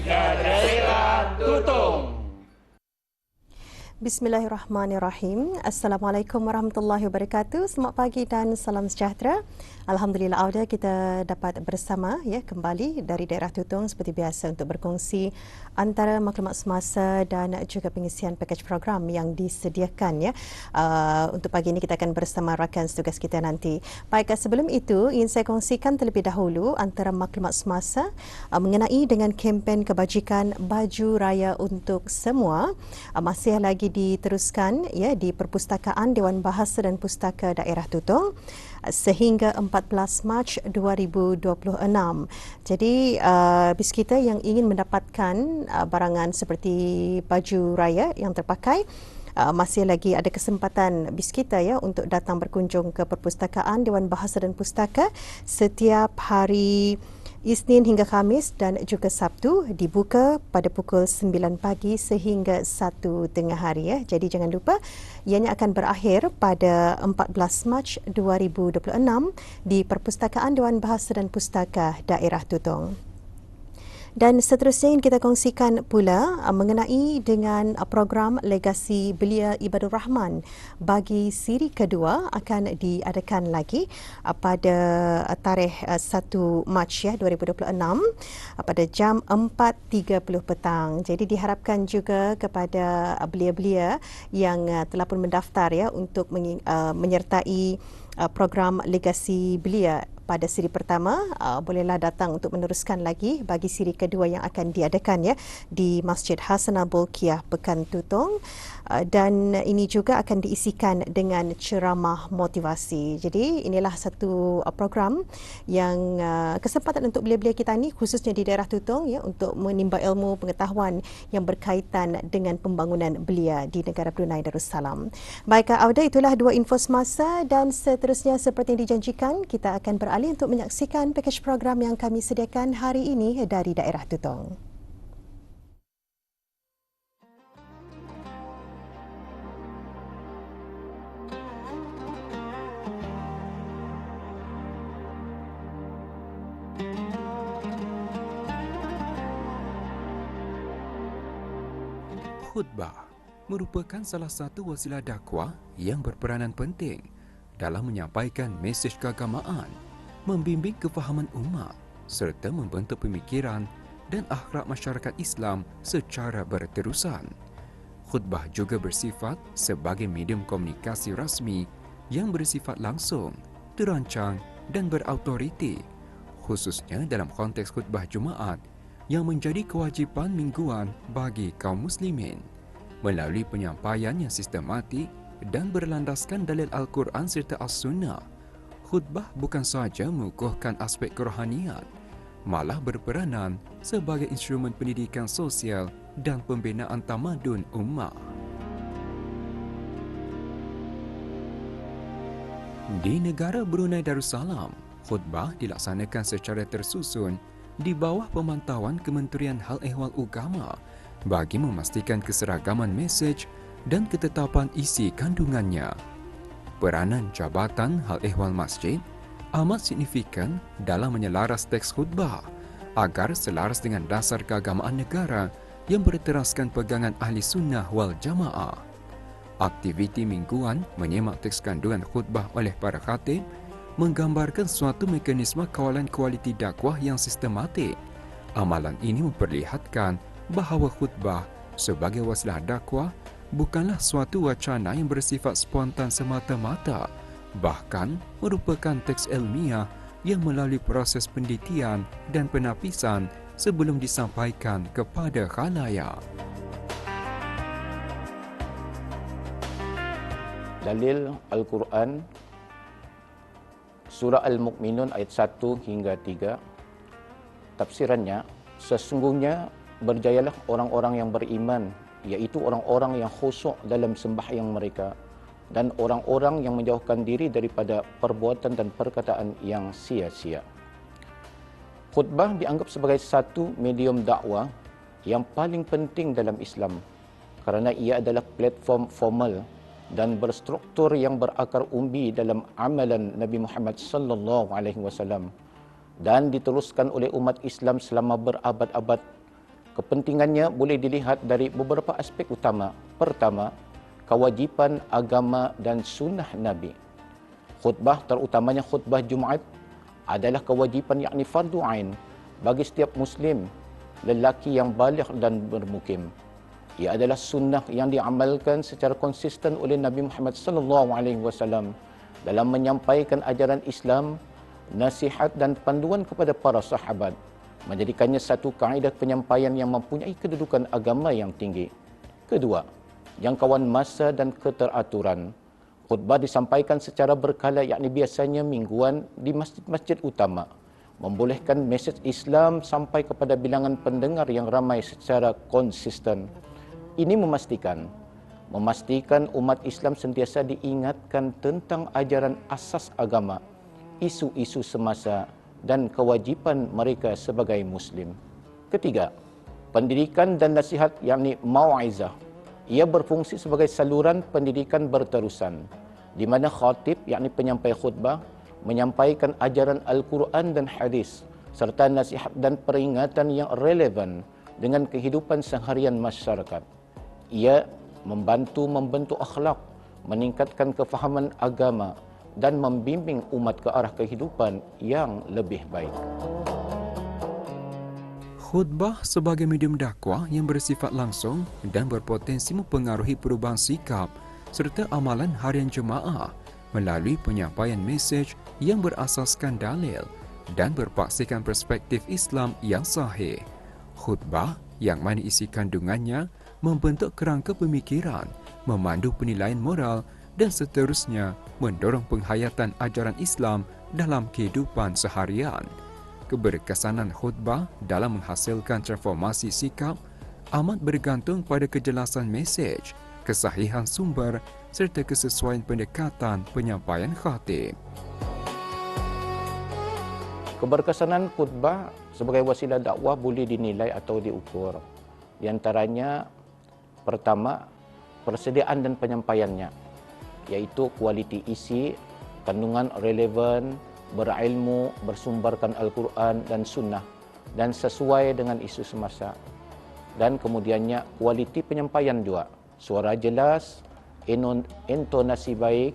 daerah Tutong. Bismillahirrahmanirrahim. Assalamualaikum warahmatullahi wabarakatuh. Selamat pagi dan salam sejahtera. Alhamdulillah Auda, kita dapat bersama kembali dari daerah Tutong seperti biasa untuk berkongsi antara maklumat semasa dan juga pengisian pakej program yang disediakan untuk pagi ini kita akan bersama rakan setugas kita nanti. Baik, sebelum itu ingin saya kongsikan terlebih dahulu antara maklumat semasa mengenai dengan kempen kebajikan baju raya untuk semua masih lagi diteruskan di Perpustakaan Dewan Bahasa dan Pustaka Daerah Tutong sehingga 14 Mac 2026. Jadi bis kita yang ingin mendapatkan barangan seperti baju raya yang terpakai masih lagi ada kesempatan bis kita untuk datang berkunjung ke Perpustakaan Dewan Bahasa dan Pustaka setiap hari Isnin hingga Khamis dan juga Sabtu, dibuka pada pukul 9 pagi sehingga 1 tengah hari. Jadi jangan lupa, ianya akan berakhir pada 14 Mac 2026 di Perpustakaan Dewan Bahasa dan Pustaka Daerah Tutong. Dan seterusnya yang kita kongsikan pula mengenai dengan program Legasi Belia Ibadur Rahman bagi siri kedua akan diadakan lagi pada tarikh 1 Mac 2026 pada jam 4.30 petang. Jadi diharapkan juga kepada belia-belia yang telah pun mendaftar untuk menyertai program Legasi Belia pada siri pertama, bolehlah datang untuk meneruskan lagi bagi siri kedua yang akan diadakan di Masjid Hasanah Bolkiah Pekan Tutong, dan ini juga akan diisikan dengan ceramah motivasi. Jadi inilah satu program yang kesempatan untuk belia-belia kita ni khususnya di daerah Tutong untuk menimba ilmu pengetahuan yang berkaitan dengan pembangunan belia di negara Brunei Darussalam. Baik, Auda, itulah dua info semasa dan seterusnya seperti yang dijanjikan kita akan beralih untuk menyaksikan pakej program yang kami sediakan hari ini dari daerah Tutong. Khutbah merupakan salah satu wasilah dakwah yang berperanan penting dalam menyampaikan mesej keagamaan, membimbing kefahaman umat serta membentuk pemikiran dan akhlak masyarakat Islam secara berterusan. Khutbah juga bersifat sebagai medium komunikasi rasmi yang bersifat langsung, terancang dan berautoriti, khususnya dalam konteks khutbah Jumaat yang menjadi kewajipan mingguan bagi kaum muslimin. Melalui penyampaian yang sistematik dan berlandaskan dalil Al-Quran serta As-Sunnah, khutbah bukan sahaja mengukuhkan aspek kerohanian, malah berperanan sebagai instrumen pendidikan sosial dan pembinaan tamadun ummah. Di negara Brunei Darussalam, khutbah dilaksanakan secara tersusun di bawah pemantauan Kementerian Hal Ehwal Agama bagi memastikan keseragaman mesej dan ketetapan isi kandungannya. Peranan Jabatan Hal Ehwal Masjid amat signifikan dalam menyelaras teks khutbah agar selaras dengan dasar keagamaan negara yang berteraskan pegangan Ahli Sunnah wal Jamaah. Aktiviti mingguan menyemak teks kandungan khutbah oleh para khatib menggambarkan suatu mekanisme kawalan kualiti dakwah yang sistematik. Amalan ini memperlihatkan bahawa khutbah sebagai wasilah dakwah bukanlah suatu wacana yang bersifat spontan semata-mata, bahkan merupakan teks ilmiah yang melalui proses penelitian dan penapisan sebelum disampaikan kepada khalayak. Dalil Al-Quran Surah Al-Mu'minun ayat 1 hingga 3. Tafsirannya, sesungguhnya berjayalah orang-orang yang beriman, iaitu orang-orang yang khusyuk dalam sembahyang mereka dan orang-orang yang menjauhkan diri daripada perbuatan dan perkataan yang sia-sia. Khutbah dianggap sebagai satu medium dakwah yang paling penting dalam Islam kerana ia adalah platform formal dan berstruktur yang berakar umbi dalam amalan Nabi Muhammad sallallahu alaihi wasallam dan diteruskan oleh umat Islam selama berabad-abad Kepentingannya boleh dilihat dari beberapa aspek utama. Pertama, kewajipan agama dan sunnah Nabi. Khutbah, terutamanya khutbah Jumaat, adalah kewajipan yakni fardu ain bagi setiap Muslim, lelaki yang baligh dan bermukim. Ia adalah sunnah yang diamalkan secara konsisten oleh Nabi Muhammad SAW dalam menyampaikan ajaran Islam, nasihat dan panduan kepada para sahabat, menjadikannya satu kaedah penyampaian yang mempunyai kedudukan agama yang tinggi. Kedua, jangkauan masa dan keteraturan. Khutbah disampaikan secara berkala, yakni biasanya mingguan di masjid-masjid utama, membolehkan mesej Islam sampai kepada bilangan pendengar yang ramai secara konsisten. Ini memastikan umat Islam sentiasa diingatkan tentang ajaran asas agama, isu-isu semasa dan kewajipan mereka sebagai Muslim. Ketiga, pendidikan dan nasihat yakni mau'izah. Ia berfungsi sebagai saluran pendidikan berterusan, di mana khatib yakni penyampai khutbah menyampaikan ajaran Al-Quran dan hadis serta nasihat dan peringatan yang relevan dengan kehidupan seharian masyarakat. Ia membantu membentuk akhlak, meningkatkan kefahaman agama dan membimbing umat ke arah kehidupan yang lebih baik. Khutbah sebagai medium dakwah yang bersifat langsung dan berpotensi mempengaruhi perubahan sikap serta amalan harian jemaah melalui penyampaian mesej yang berasaskan dalil dan berpaksikan perspektif Islam yang sahih. Khutbah yang mana isi kandungannya membentuk kerangka pemikiran, memandu penilaian moral dan seterusnya mendorong penghayatan ajaran Islam dalam kehidupan seharian. Keberkesanan khutbah dalam menghasilkan transformasi sikap amat bergantung pada kejelasan mesej, kesahihan sumber serta kesesuaian pendekatan penyampaian khatib. Keberkesanan khutbah sebagai wasilah dakwah boleh dinilai atau diukur. Di antaranya, pertama, persediaan dan penyampaiannya, iaitu kualiti isi, kandungan relevan, berilmu, bersumberkan Al-Quran dan Sunnah dan sesuai dengan isu semasa. Dan kemudiannya kualiti penyampaian juga, suara jelas, intonasi baik,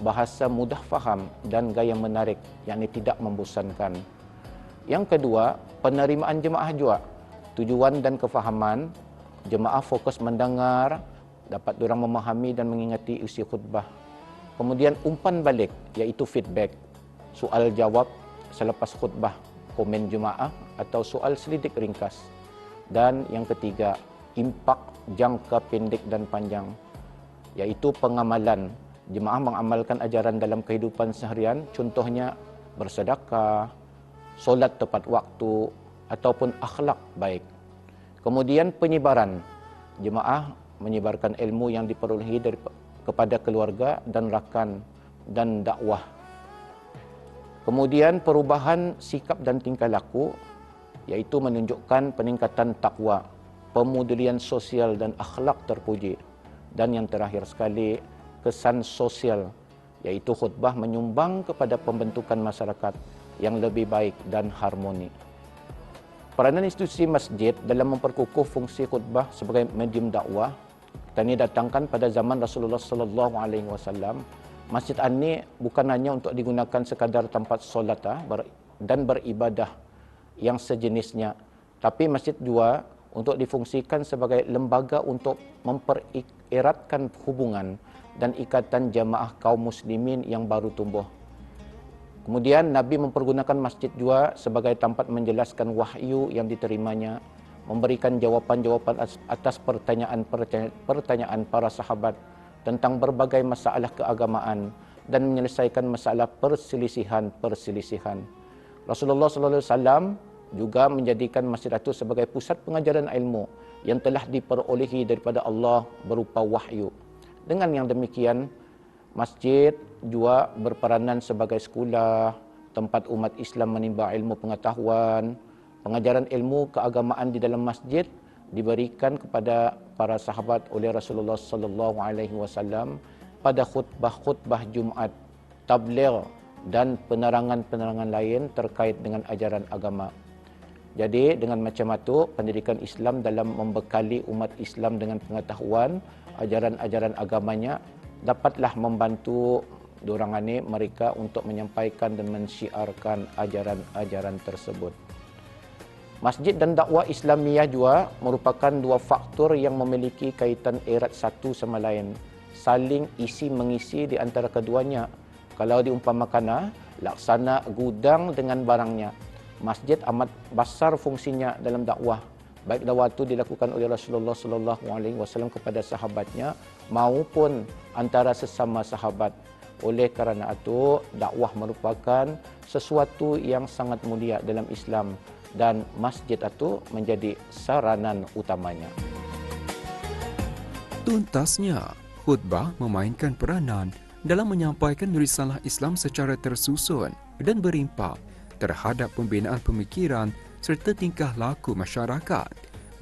bahasa mudah faham dan gaya menarik, yakni tidak membosankan. Yang kedua, penerimaan jemaah juga, tujuan dan kefahaman. Jemaah fokus mendengar, dapat diorang memahami dan mengingati isi khutbah. Kemudian umpan balik, iaitu feedback, soal jawab selepas khutbah, komen jemaah atau soal selidik ringkas. Dan yang ketiga, impak jangka pendek dan panjang, iaitu pengamalan. Jemaah mengamalkan ajaran dalam kehidupan seharian, contohnya bersedekah, solat tepat waktu ataupun akhlak baik. Kemudian penyebaran, jemaah menyebarkan ilmu yang diperolehi kepada keluarga dan rakan dan dakwah. Kemudian perubahan sikap dan tingkah laku, iaitu menunjukkan peningkatan takwa, pemodelan sosial dan akhlak terpuji. Dan yang terakhir sekali, kesan sosial, iaitu khutbah menyumbang kepada pembentukan masyarakat yang lebih baik dan harmoni. Peranan institusi masjid dalam memperkukuh fungsi khutbah sebagai medium dakwah, kita ini datangkan pada zaman Rasulullah SAW. Masjid ini bukan hanya untuk digunakan sekadar tempat solat dan beribadah yang sejenisnya, tapi masjid juga untuk difungsikan sebagai lembaga untuk mempereratkan hubungan dan ikatan jamaah kaum muslimin yang baru tumbuh. Kemudian Nabi mempergunakan masjid juga sebagai tempat menjelaskan wahyu yang diterimanya, memberikan jawapan-jawapan atas pertanyaan para sahabat tentang berbagai masalah keagamaan dan menyelesaikan masalah perselisihan. Rasulullah SAW juga menjadikan masjid itu sebagai pusat pengajaran ilmu yang telah diperolehi daripada Allah berupa wahyu. Dengan yang demikian, masjid juga berperanan sebagai sekolah, tempat umat Islam menimba ilmu pengetahuan. Pengajaran ilmu keagamaan di dalam masjid diberikan kepada para sahabat oleh Rasulullah SAW pada khutbah-khutbah Jumaat, tabligh dan penerangan-penerangan lain terkait dengan ajaran agama. Jadi dengan macam itu, pendidikan Islam dalam membekali umat Islam dengan pengetahuan ajaran-ajaran agamanya dapatlah membantu diorang ini mereka untuk menyampaikan dan mensyiarkan ajaran-ajaran tersebut. Masjid dan dakwah Islamiyah juga merupakan dua faktor yang memiliki kaitan erat satu sama lain. Saling isi mengisi di antara keduanya. Kalau diumpamakan, laksana gudang dengan barangnya. Masjid amat besar fungsinya dalam dakwah. Baik dakwah itu dilakukan oleh Rasulullah SAW kepada sahabatnya maupun antara sesama sahabat. Oleh kerana itu, dakwah merupakan sesuatu yang sangat mulia dalam Islam dan masjid itu menjadi saranan utamanya. Tuntasnya, khutbah memainkan peranan dalam menyampaikan risalah Islam secara tersusun dan berimpak terhadap pembinaan pemikiran serta tingkah laku masyarakat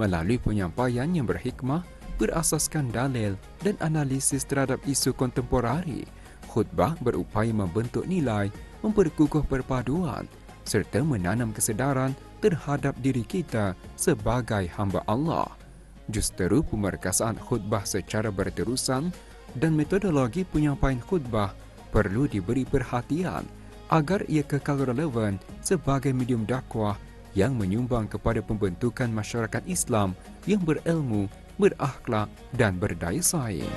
melalui penyampaian yang berhikmah, berasaskan dalil dan analisis terhadap isu kontemporari. Khutbah berupaya membentuk nilai, memperkukuh perpaduan serta menanam kesedaran terhadap diri kita sebagai hamba Allah. Justeru pemerkasaan khutbah secara berterusan dan metodologi penyampaian khutbah perlu diberi perhatian agar ia kekal relevan sebagai medium dakwah yang menyumbang kepada pembentukan masyarakat Islam yang berilmu, berakhlak dan berdaya saing.